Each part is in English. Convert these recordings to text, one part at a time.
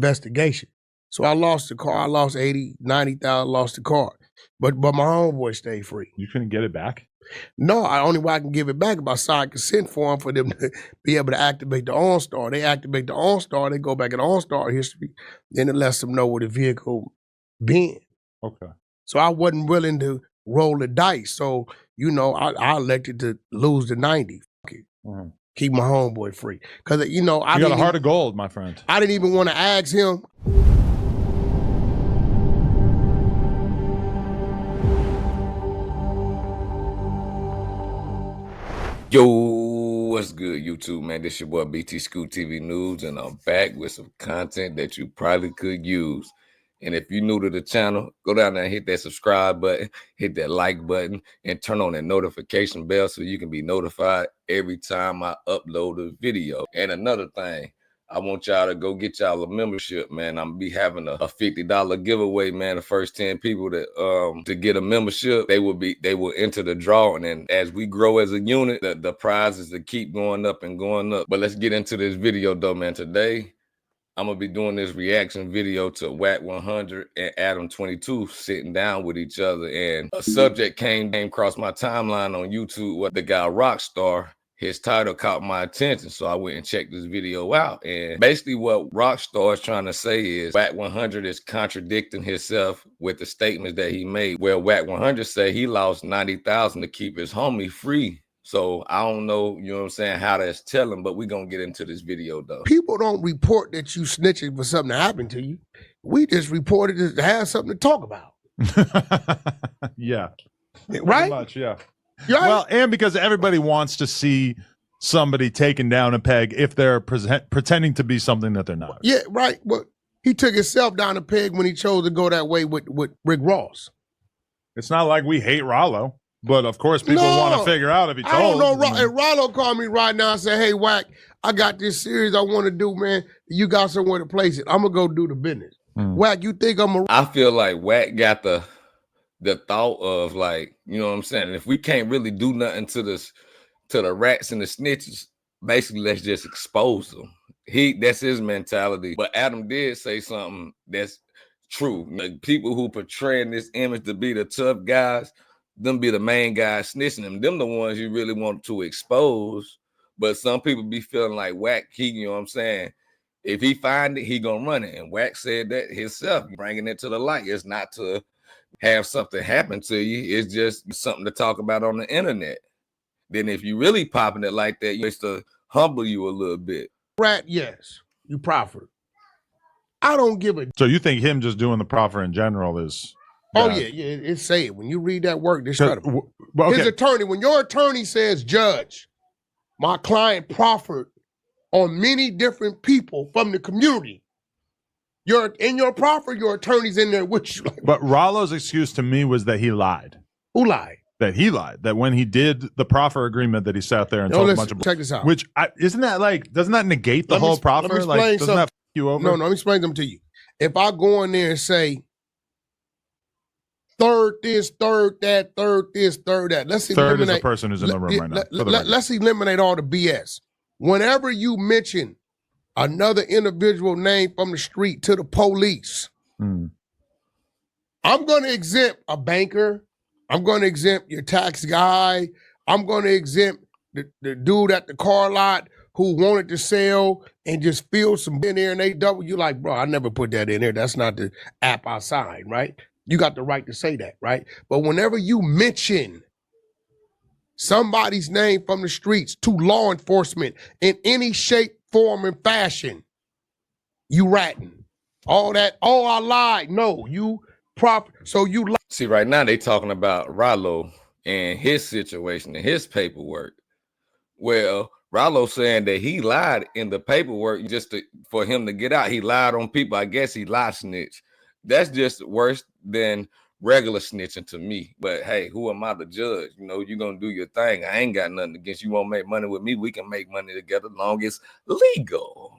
investigation. So I lost the car. I lost 80, 90,000, lost the car. But my homeboy stayed free. You couldn't get it back? No, only way I can give it back if I sign consent form for them to be able to activate the OnStar. They activate the OnStar, they go back in the OnStar history, then it lets them know where the vehicle been. Okay. So I wasn't willing to roll the dice. So, you know, I elected to lose the 90. Keep my homeboy free. Because, you know, you got a heart of gold, my friend. I didn't even want to ask him. Yo, what's good, YouTube, man? This your boy BT Scoot TV News, and I'm back with some content that you probably could use. And if you're new to the channel, go down there and hit that subscribe button, hit that like button, and turn on that notification bell so you can be notified every time I upload a video. And another thing, I want y'all to go get y'all a membership, man. I'm gonna be having a $50 giveaway, man. The first 10 people that to get a membership, they will enter the drawing. And as we grow as a unit, the prizes will keep going up and going up. But let's get into this video though, man. Today, I'm gonna be doing this reaction video to Wack 100 and Adam 22 sitting down with each other. And a subject came across my timeline on YouTube, what the guy ROCCSTAR, his title caught my attention, so I went and checked this video out. And basically what ROCCSTAR is trying to say is Wack 100 is contradicting himself with the statements that he made, where Wack 100 said he lost 90,000 to keep his homie free. So I don't know, you know what I'm saying, how that's telling, but we're going to get into this video, though. People don't report that you snitching for something that happened to you. We just reported it to have something to talk about. Yeah. Right? Pretty much, yeah. Right? Well, and because everybody wants to see somebody taken down a peg if they're pretending to be something that they're not. Yeah, right. Well, he took himself down a peg when he chose to go that way with Rick Ross. It's not like we hate Rollo, but of course people want to figure out if he told. I don't know. If Rollo called me right now and said, hey, Wack, I got this series I want to do, man. You got somewhere to place it. I'm going to go do the business. Wack, you think I feel like Wack got the thought of, like, you know what I'm saying? If we can't really do nothing to the rats and the snitches, basically let's just expose them. That's his mentality. But Adam did say something that's true. Like, people who portraying this image to be the tough guys, them be the main guys snitching them the ones you really want to expose. But some people be feeling like Wack, you know what I'm saying, if he find it, he gonna run it. And Wack said that himself, bringing it to the light. It's not to have something happen to you, it's just something to talk about on the internet. Then if you really popping it like that, it's to humble you a little bit. Rat, yes, you proffer. I don't give a. So you think him just doing the proffer in general is? Oh yeah, it's saying when you read that work, this shut up. Okay. His attorney, when your attorney says, Judge, my client proffered on many different people from the community. In your proffer, your attorney's in there with you. But Rollo's excuse to me was that he lied. Who lied? That he lied. That when he did the proffer agreement, that he sat there and told a bunch of. Check this out. Which isn't that like? Doesn't that negate the whole proffer? Like, doesn't that f you over? No, let me explain them to you. If I go in there and say, third this, third that, third this, third that. Let's eliminate. Third is the person who's in the room right now. Let's eliminate all the BS. Whenever you mention another individual name from the street to the police, I'm going to exempt a banker. I'm going to exempt your tax guy. I'm going to exempt the dude at the car lot who wanted to sell and just filled some in there and they double you like, bro, I never put that in there. That's not the app I signed, right? You got the right to say that, right? But whenever you mention somebody's name from the streets to law enforcement in any shape, form, and fashion, you ratting. All that, oh, I lied. No, you proper. So you lied. See, right now they talking about Rollo and his situation and his paperwork. Well, Rollo saying that he lied in the paperwork just for him to get out. He lied on people. I guess he lied snitch. That's just worse than regular snitching to me. But hey, who am I to judge? You know, you're gonna do your thing. I ain't got nothing against you. Want to make money with me? We can make money together as long as legal.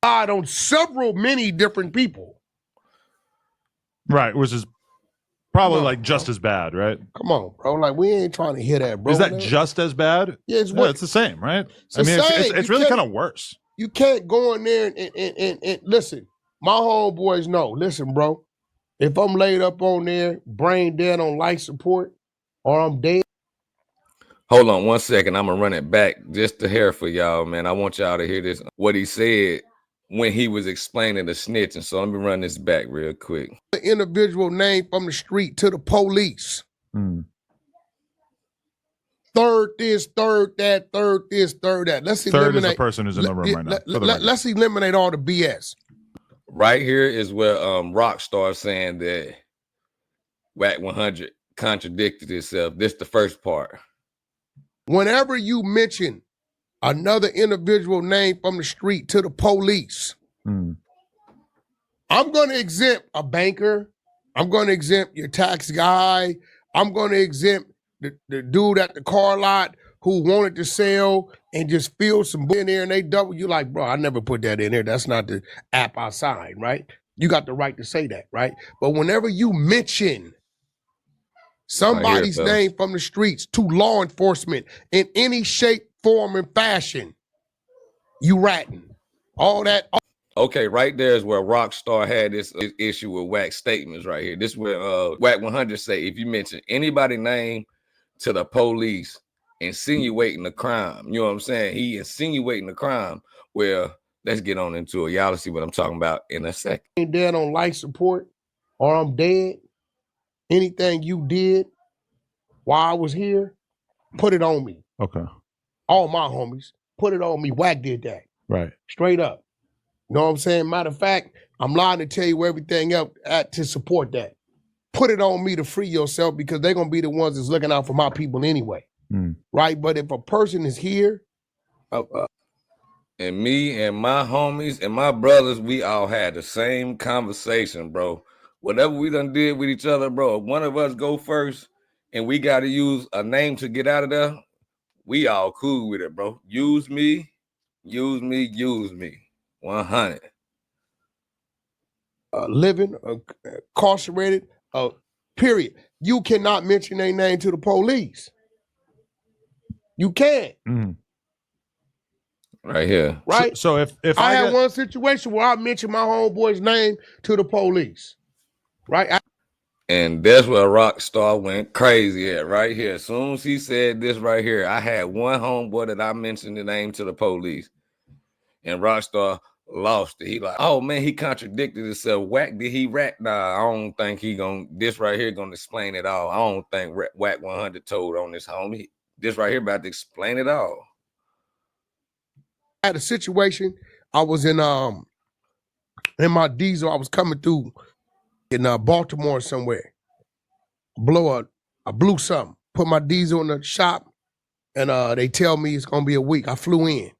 Lied on many different people. Right, which is probably like just as bad, right? Come on, bro. Like, we ain't trying to hear that, bro. Is that just as bad? Yeah, it's the same, right? It's it's really kind of worse. You can't go in there and listen. My homeboys know. Listen, bro. If I'm laid up on there, brain dead on life support, or I'm dead. Hold on 1 second. I'm gonna run it back just to hear for y'all, man. I want y'all to hear this. What he said when he was explaining the snitching. So let me run this back real quick. The individual name from the street to the police. Third this, third that, third this, third that. Let's eliminate. Third is the person who's in the room right now. Let's eliminate all the BS. Right here is where ROCCSTAR saying that Wack 100 contradicted itself. This the first part. Whenever you mention another individual name from the street to the police, I'm going to exempt a banker. I'm going to exempt your tax guy. I'm going to exempt the dude at the car lot who wanted to sell and just filled some in there and they double you like, bro, I never put that in there. That's not the app I signed, right? You got the right to say that, right? But whenever you mention somebody's name from the streets to law enforcement in any shape, form, and fashion, you ratting. All that. Okay, right there is where ROCCSTAR had this issue with Wack's statements right here. This is where Wack 100 say, if you mention anybody's name to the police insinuating the crime, you know what I'm saying? He insinuating the crime. Well, let's get on into it. Y'all see what I'm talking about in a second. Ain't dead on life support or I'm dead. Anything you did while I was here, put it on me. Okay. All my homies, put it on me. Wack did that. Right. Straight up. You know what I'm saying? Matter of fact, I'm lying to tell you everything else to support that. Put it on me to free yourself because they're going to be the ones that's looking out for my people anyway. Right? But if a person is here. And me and my homies and my brothers, we all had the same conversation, bro. Whatever we done did with each other, bro, if one of us go first and we got to use a name to get out of there, we all cool with it, bro. Use me, use me, use me. 100. Living, incarcerated, period. You cannot mention their name to the police. You can't. Right here. Right? So if I had one situation where I mentioned my homeboy's name to the police. Right? And that's where ROCCSTAR went crazy at right here. As soon as he said this right here, I had one homeboy that I mentioned the name to the police. And ROCCSTAR lost it. He like, oh man, he contradicted himself. Wack, did he rat? Nah, I don't think he this right here gonna explain it all. I don't think Wack 100 told on this homie. This right here about to explain it all. I had a situation. I was in my diesel. I was coming through in Baltimore somewhere. I blew something. Put my diesel in the shop, and they tell me it's gonna be a week. I flew in,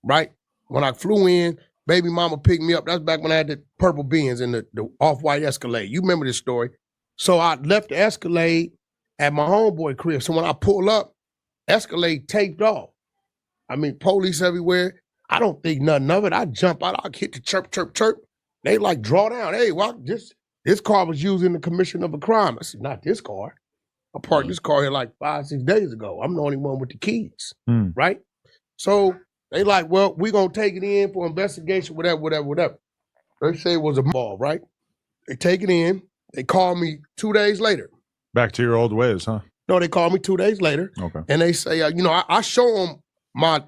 right? When I flew in, baby mama picked me up. That's back when I had the purple Benz and the off-white Escalade. You remember this story. So I left the Escalade at my homeboy crib. So when I pull up, Escalade taped off. I mean, police everywhere. I don't think nothing of it. I jump out. I hit the chirp, chirp, chirp. They like draw down. Hey, well, this car was used in the commission of a crime. I said, not this car. I parked this car here like 5-6 days ago. I'm the only one with the keys, right? So they like, well, we're going to take it in for investigation, whatever. They say it was a ball, right? They take it in. They call me 2 days later. Back to your old ways, huh? No, they call me 2 days later. Okay. And they say, I show them my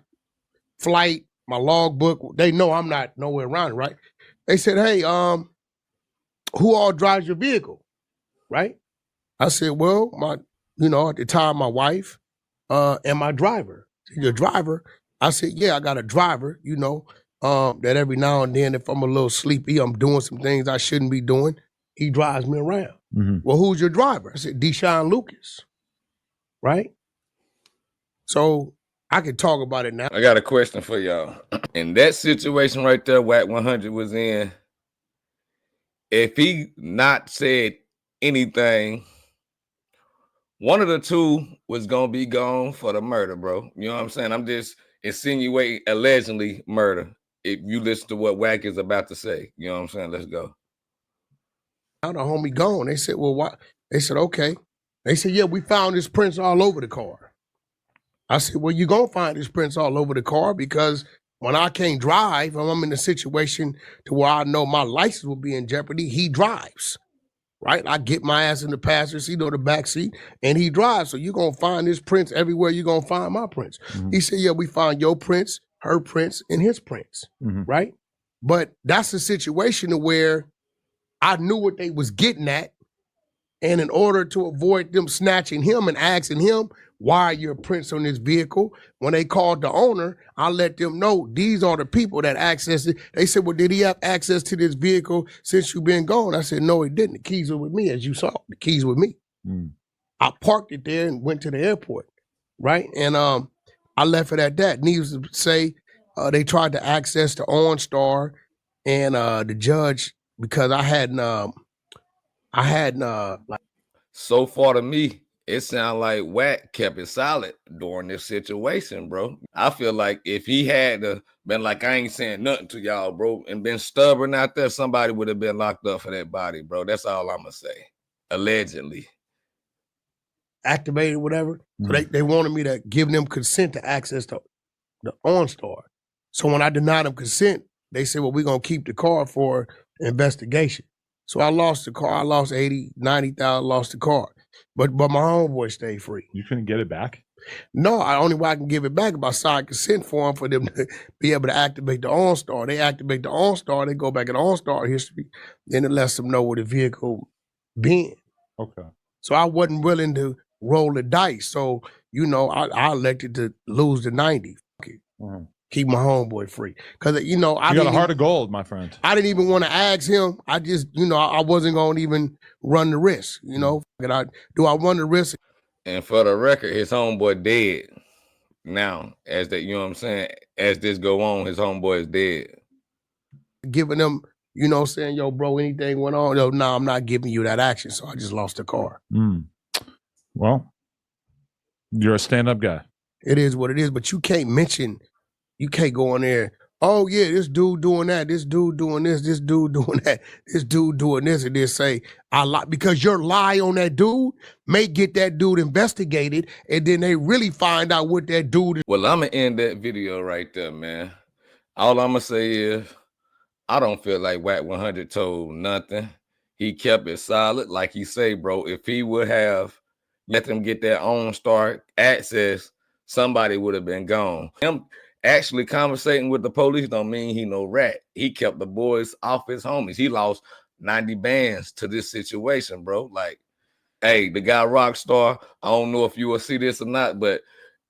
flight, my logbook. They know I'm not nowhere around it, right? They said, hey, who all drives your vehicle, right? I said, well, at the time, my wife and my driver. Your driver? I said, yeah, I got a driver, that every now and then, if I'm a little sleepy, I'm doing some things I shouldn't be doing, he drives me around. Well, who's your driver? I said, Deshaun Lucas, right? So I can talk about it now. I got a question for y'all. In that situation right there, Wack 100 was in, if he not said anything, one of the two was going to be gone for the murder, bro. You know what I'm saying? I'm just insinuating allegedly murder. If you listen to what Wack is about to say, you know what I'm saying? Let's go. Now the homie gone. They said, well, what? They said, okay. They said, yeah, we found his prints all over the car. I said, well, you're going to find his prints all over the car because When I can't drive, and I'm in a situation to where I know my license will be in jeopardy, he drives, right? I get my ass in the passenger seat or the back seat, and he drives. So you're going to find his prints everywhere you're going to find my prints. Mhm. He said, yeah, we found your prints, her prints, and his prints, right? But that's a situation where I knew what they was getting at, and in order to avoid them snatching him and asking him, why are your prints on this vehicle? When they called the owner, I let them know these are the people that access it. They said, well, did he have access to this vehicle since you've been gone? I said, no, he didn't. The keys were with me, as you saw. The keys were with me. I parked it there and went to the airport, right? And I left it at that. Needless to say, they tried to access the OnStar and the judge, because I hadn't like. So far to me, it sounds like Wack kept it solid during this situation, bro. I feel like if he had been like, I ain't saying nothing to y'all, bro, and been stubborn out there, somebody would have been locked up for that body, bro. That's all I'm gonna say. Allegedly. Activated, whatever. So they wanted me to give them consent to access the OnStar. So when I denied them consent, they said, well, we're gonna keep the car for investigation. So I lost the car. I lost 80, 90,000, lost the car. But my homeboy stayed free. You couldn't get it back? No, only way I can give it back if I sign consent form for them to be able to activate the OnStar. They activate the OnStar, they go back in the OnStar history, then it lets them know where the vehicle been. Okay. So I wasn't willing to roll the dice. So, I elected to lose the 90. Keep my homeboy free. Because, I you got a heart of gold, my friend. I didn't even want to ask him. I just, I wasn't going to even run the risk, Do I run the risk? And for the record, his homeboy dead. Now, as that, as this go on, his homeboy is dead. Giving them, saying, yo, bro, anything went on? Yo, no, I'm not giving you that action. So I just lost the car. Well, you're a stand-up guy. It is what it is, but you can't go in there, oh yeah, this dude doing that, this dude doing this, this dude doing that, this dude doing this, and then say, I lie, because your lie on that dude may get that dude investigated, and then they really find out what that dude is. Well, I'm going to end that video right there, man. All I'm going to say is, I don't feel like Wack 100 told nothing. He kept it solid. Like you say, bro, if he would have let them get their OnStar access, somebody would have been gone. Him actually conversating with the police don't mean he no rat. He kept the boys off his homies. He lost 90 bands to this situation, bro. Like, hey, the guy ROCCSTAR, I don't know if you will see this or not, but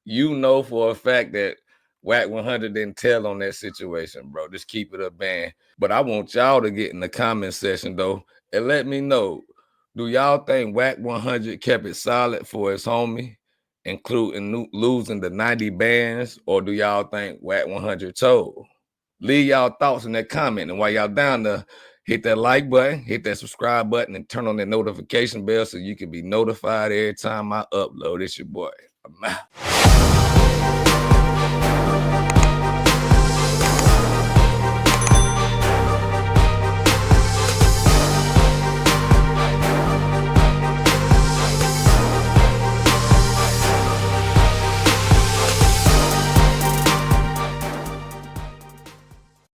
for a fact that Wack 100 didn't tell on that situation, bro. Just keep it a band. But I want y'all to get in the comment section, though, and let me know, do y'all think Wack 100 kept it solid for his homie, including losing the 90 bands, or do y'all think Wack 100 told? Leave y'all thoughts in that comment, and while y'all down there, hit that like button, hit that subscribe button, and turn on that notification bell so you can be notified every time I upload. It's your boy. I'm out.